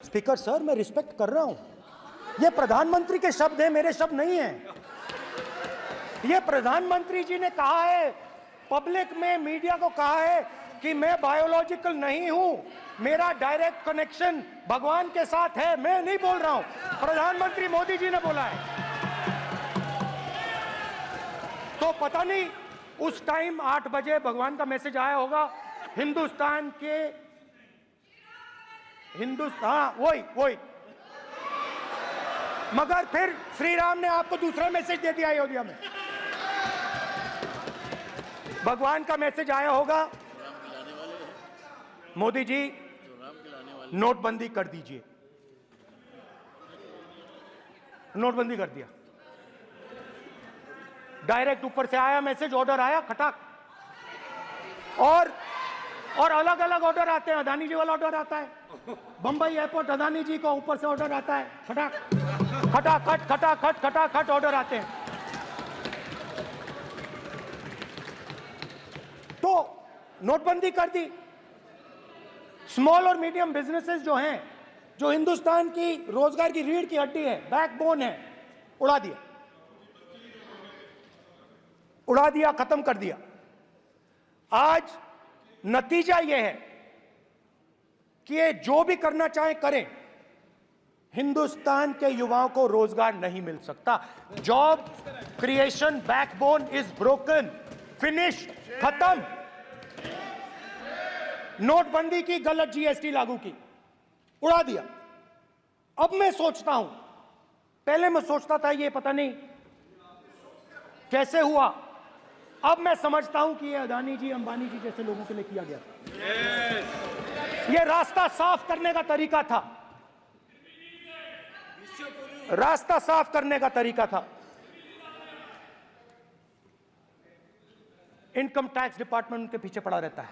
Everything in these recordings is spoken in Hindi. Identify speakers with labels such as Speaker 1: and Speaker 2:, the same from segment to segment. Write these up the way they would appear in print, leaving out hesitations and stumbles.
Speaker 1: स्पीकर सर, मैं रिस्पेक्ट कर रहा हूं। ये प्रधानमंत्री के शब्द हैं, मेरे शब्द नहीं हैं। ये प्रधानमंत्री जी ने कहा है, पब्लिक में, मीडिया को कहा है कि मैं बायोलॉजिकल नहीं हूं, मेरा डायरेक्ट कनेक्शन भगवान के साथ है। मैं नहीं बोल रहा हूं, प्रधानमंत्री मोदी जी ने बोला है। तो पता नहीं उस टाइम 8 बजे भगवान का मैसेज आया होगा हिंदुस्तान, वही। मगर फिर श्री राम ने आपको दूसरा मैसेज दे दिया अयोध्या में। भगवान का मैसेज आया होगा, मोदी जी नोटबंदी कर दीजिए। नोटबंदी कर दिया, डायरेक्ट ऊपर से आया मैसेज, ऑर्डर आया खटाक। और अलग अलग ऑर्डर आते हैं। अदानी जी वाला ऑर्डर आता है, बंबई एयरपोर्ट अदानी जी को ऊपर से ऑर्डर आता है, खटाखट ऑर्डर आते हैं। तो नोटबंदी कर दी। स्मॉल और मीडियम बिजनेसेस जो हैं, जो हिंदुस्तान की रोजगार की रीढ़ की हड्डी है, बैकबोन है, उड़ा दिया, खत्म कर दिया। आज नतीजा यह है कि ये जो भी करना चाहे करें, हिंदुस्तान के युवाओं को रोजगार नहीं मिल सकता। Job creation backbone is broken, finish, खत्म। नोटबंदी की, गलत जीएसटी लागू की, उड़ा दिया। अब मैं सोचता हूं, पहले मैं सोचता था ये पता नहीं कैसे हुआ, अब मैं समझता हूं कि ये अदानी जी, अंबानी जी जैसे लोगों के लिए किया गया था। ये रास्ता साफ करने का तरीका था, रास्ता साफ करने का तरीका था। इनकम टैक्स डिपार्टमेंट उनके पीछे पड़ा रहता है।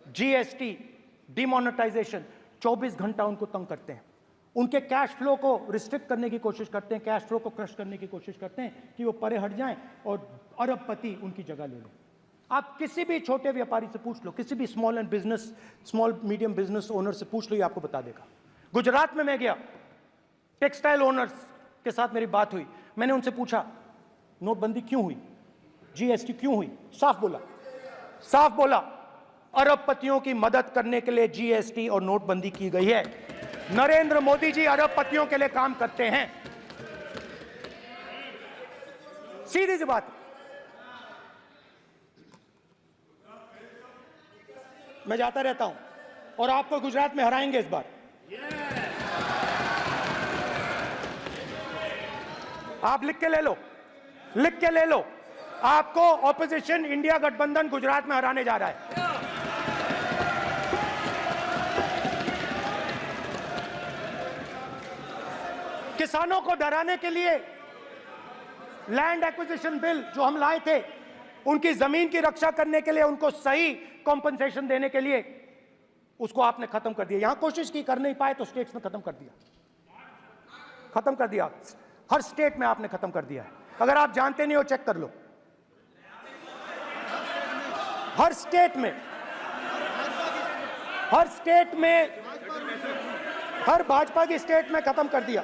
Speaker 1: जीएसटी, डिमोनेटाइजेशन, 24 घंटा उनको तंग करते हैं। उनके कैश फ्लो को रिस्ट्रिक्ट करने की कोशिश करते हैं, कैश फ्लो को क्रश करने की कोशिश करते हैं कि वो परे हट जाएं और अरबपति उनकी जगह ले लें। आप किसी भी छोटे व्यापारी से पूछ लो, किसी भी स्मॉल मीडियम बिजनेस ओनर से पूछ लो, ये आपको बता देगा। गुजरात में मैं गया, टेक्सटाइल ओनर्स के साथ मेरी बात हुई। मैंने उनसे पूछा नोटबंदी क्यों हुई, जीएसटी क्यों हुई? साफ बोला अरबपतियों की मदद करने के लिए जीएसटी और नोटबंदी की गई है। नरेंद्र मोदी जी अरबपतियों के लिए काम करते हैं, सीधी सी बात। मैं जाता रहता हूं और आपको गुजरात में हराएंगे इस बार। आप लिख के ले लो, आपको ऑपोजिशन इंडिया गठबंधन गुजरात में हराने जा रहा है। किसानों को डराने के लिए लैंड एक्विजिशन बिल जो हम लाए थे, उनकी जमीन की रक्षा करने के लिए, उनको सही कॉम्पनसेशन देने के लिए, उसको आपने खत्म कर दिया। यहां कोशिश की, कर नहीं पाए तो स्टेट्स में खत्म कर दिया। हर स्टेट में आपने खत्म कर दिया है। अगर आप जानते नहीं हो, चेक कर लो। हर स्टेट में, हर भाजपा की स्टेट में खत्म कर दिया।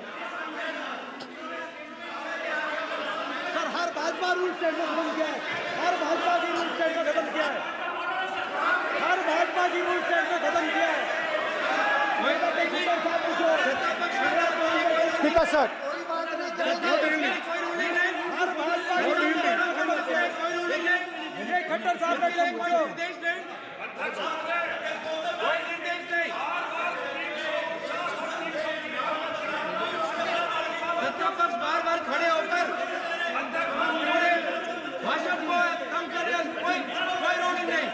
Speaker 2: सर, हर भाजपा रूल स्टेट में खत्म किया है। हर भाजपा की रूल स्टेट में खत्म किया है।
Speaker 1: स्पीकर सर,
Speaker 2: खट्टर साहब ने पूछो। सत्तापक्ष बार खड़े होकर भाषण को कम कर रहे हैं। कोई रोक नहीं,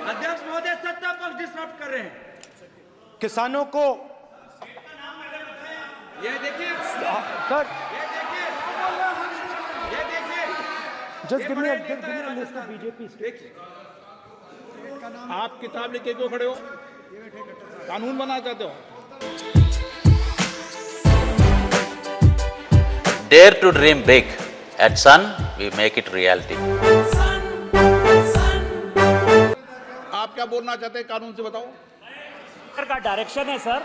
Speaker 2: अध्यक्ष महोदय सत्ता पक्ष डिस्टर्ब कर रहे हैं।
Speaker 1: किसानों को
Speaker 3: ये देखिए,
Speaker 1: सर
Speaker 3: ये देखिए, ये देखिए,
Speaker 1: just give me a list of BJP
Speaker 3: देखिए। आप किताब लेके क्यों खड़े हो? कानून बनाना चाहते हो?
Speaker 4: Dare to dream big. At Sun, we make it reality.
Speaker 3: आप क्या बोलना चाहते हैं? कानून से बताओ।
Speaker 5: स्पीकर का डायरेक्शन है सर,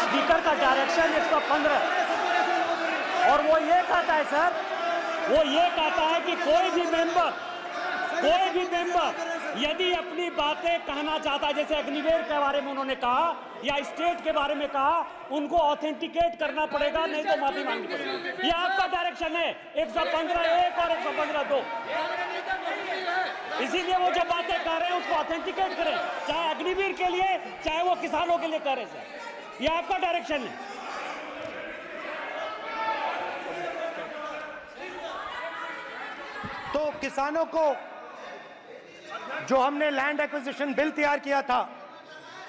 Speaker 5: स्पीकर का डायरेक्शन 115 और वो ये कहता है सर, वो ये कहता है कि कोई भी मेंबर यदि अपनी बातें कहना चाहता है, जैसे अग्निवीर के बारे में उन्होंने कहा या स्टेट के बारे में कहा, उनको ऑथेंटिकेट करना पड़ेगा, नहीं तो माफी मांगनी पड़ेगी। ये आपका डायरेक्शन है 115(1) और 115(2). इसीलिए वो जो बातें कह रहे हैं उसको ऑथेंटिकेट करें, चाहे अग्निवीर के लिए चाहे वो किसानों के लिए कर रहे सर। ये आपका डायरेक्शन है।
Speaker 1: तो किसानों को जो हमने लैंड एक्विजिशन बिल तैयार किया था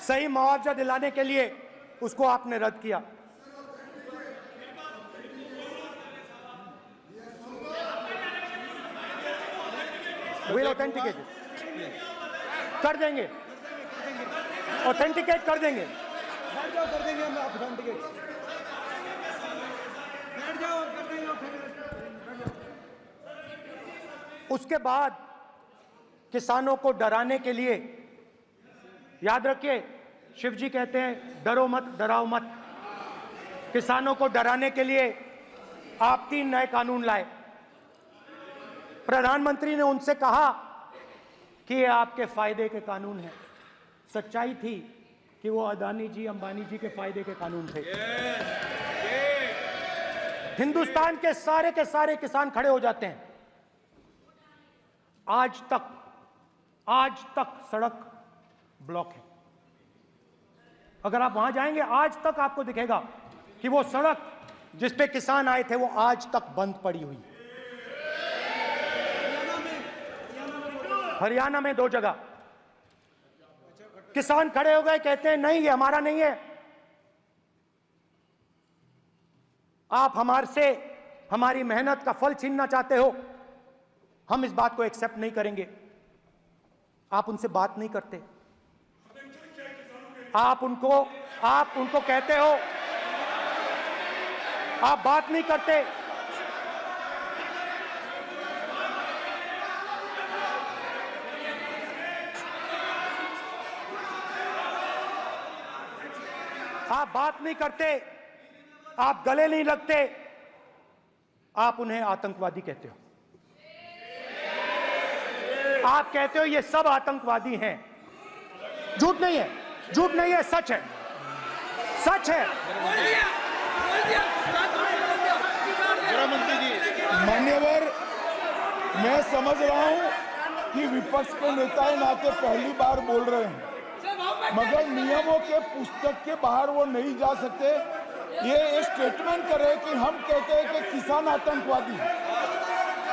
Speaker 1: सही मुआवजा दिलाने के लिए, उसको आपने रद्द किया। विल ऑथेंटिकेट कर देंगे, ऑथेंटिकेट कर देंगे।
Speaker 2: बैठ जाओ, कर देंगे हम ऑथेंटिकेट। बैठ जाओ, कर देंगे ऑथेंटिकेट।
Speaker 1: उसके बाद किसानों को डराने के लिए, याद रखिए शिव जी कहते हैं डरो मत डराओ मत, किसानों को डराने के लिए आप 3 नए कानून लाए। प्रधानमंत्री ने उनसे कहा कि ये आपके फायदे के कानून हैं। सच्चाई थी कि वो अदानी जी अंबानी जी के फायदे के कानून थे। हिंदुस्तान के सारे किसान खड़े हो जाते हैं। आज तक सड़क ब्लॉक है। अगर आप वहां जाएंगे आज तक आपको दिखेगा कि वो सड़क जिस पे किसान आए थे वो आज तक बंद पड़ी हुई। हरियाणा में 2 जगह किसान खड़े हो गए, कहते हैं नहीं ये हमारा नहीं है, आप हमारे से हमारी मेहनत का फल छीनना चाहते हो, हम इस बात को एक्सेप्ट नहीं करेंगे। आप उनसे बात नहीं करते, आप उनको कहते हो, आप बात नहीं करते। आप बात नहीं करते, आप गले नहीं लगते, आप उन्हें आतंकवादी कहते हो। आप कहते हो ये सब आतंकवादी हैं। झूठ नहीं है, झूठ नहीं है, सच है, सच है।
Speaker 3: गृहमंत्री जी,
Speaker 6: मान्यवर, मैं समझ रहा हूं कि विपक्ष के नेता नाते पहली बार बोल रहे हैं, मगर नियमों के पुस्तक के बाहर वो नहीं जा सकते। ये स्टेटमेंट करे कि हम कहते हैं कि किसान आतंकवादी,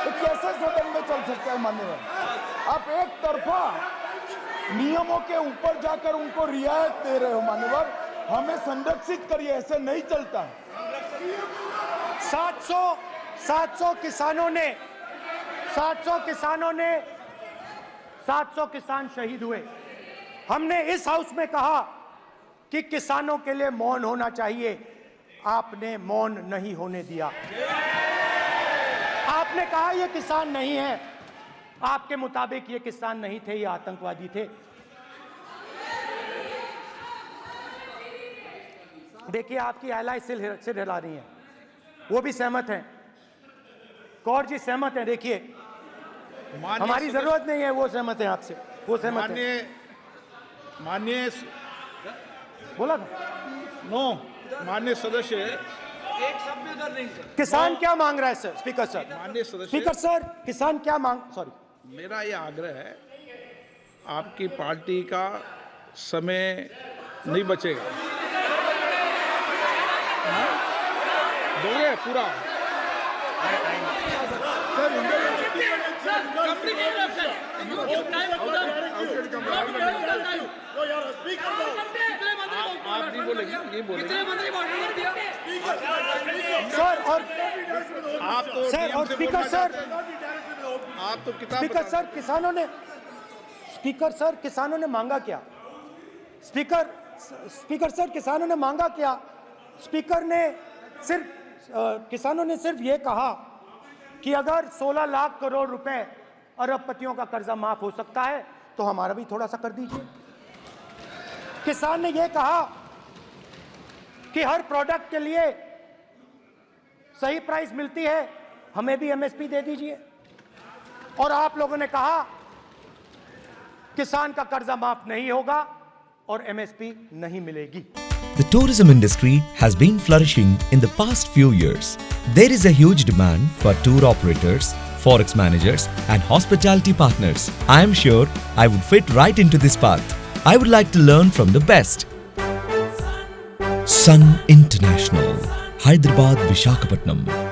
Speaker 6: तो कैसे सदन में चल सकता है? मान्यवर, आप एक तरफा नियमों के ऊपर जाकर उनको रियायत दे रहे हो। मान्यवर, हमें संरक्षित करिए, ऐसे नहीं चलता।
Speaker 1: 700 किसान शहीद हुए। हमने इस हाउस में कहा कि किसानों के लिए मौन होना चाहिए, आपने मौन नहीं होने दिया। आपने कहा ये किसान नहीं है, आपके मुताबिक ये किसान नहीं थे, ये आतंकवादी थे। देखिए आपकी एलाई सिर हिला रही हैं, वो भी सहमत हैं, कौर जी सहमत हैं। देखिए हमारी जरूरत नहीं है, वो सहमत हैं आपसे, वो सहमत हैं।
Speaker 3: माननीय
Speaker 1: बोला था
Speaker 3: नो, माननीय सदस्य,
Speaker 2: एक शब्द भी उधर नहीं सर।
Speaker 1: किसान क्या मांग रहा है सर? स्पीकर सर,
Speaker 3: माननीय सदस्य,
Speaker 1: स्पीकर सर, किसान क्या मांग, सॉरी,
Speaker 3: मेरा ये आग्रह है, आपकी पार्टी का समय नहीं बचेगा। दोगे पूरा? बोलेंगे ये बोलेंगे।
Speaker 1: सर और
Speaker 3: आप तो
Speaker 1: सर
Speaker 3: नियम
Speaker 1: और
Speaker 3: से
Speaker 1: स्पीकर
Speaker 3: बोलना
Speaker 1: सर
Speaker 3: आप तो किताब
Speaker 1: स्पीकर
Speaker 3: बता-
Speaker 1: सर किसानों ने मांगा क्या? स्पीकर सर किसानों ने मांगा क्या? किसानों ने सिर्फ ये कहा कि अगर 16 लाख करोड़ रुपए अरबपतियों का कर्जा माफ हो सकता है तो हमारा भी थोड़ा सा कर दीजिए। किसान ने यह कहा कि हर प्रोडक्ट के लिए सही प्राइस मिलती है, हमें भी एमएसपी दे दीजिए। और आप लोगों ने कहा किसान का कर्जा माफ नहीं होगा और एमएसपी नहीं मिलेगी।
Speaker 7: The tourism industry has been flourishing in the past few years. There is a huge demand for tour operators, forex managers and hospitality partners. I am sure I would fit right into this path. I would like to learn from the best. Sun International, Hyderabad, Visakhapatnam.